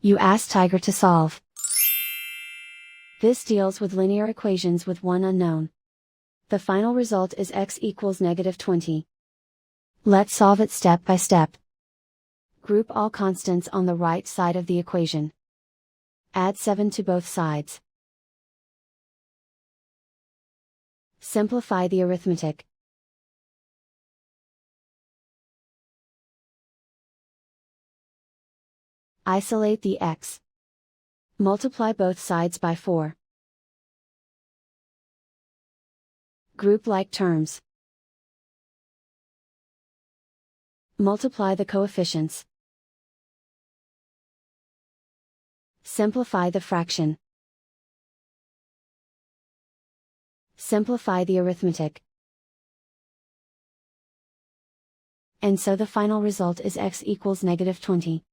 You ask Tiger to solve. This deals with linear equations with one unknown. The final result is x equals -20. Let's solve it step by step. Group all constants on the right side of the equation. Add 7 to both sides. Simplify the arithmetic. Isolate the x. Multiply both sides by 4. Group like terms. Multiply the coefficients. Simplify the fraction. Simplify the arithmetic. And so the final result is x equals -20.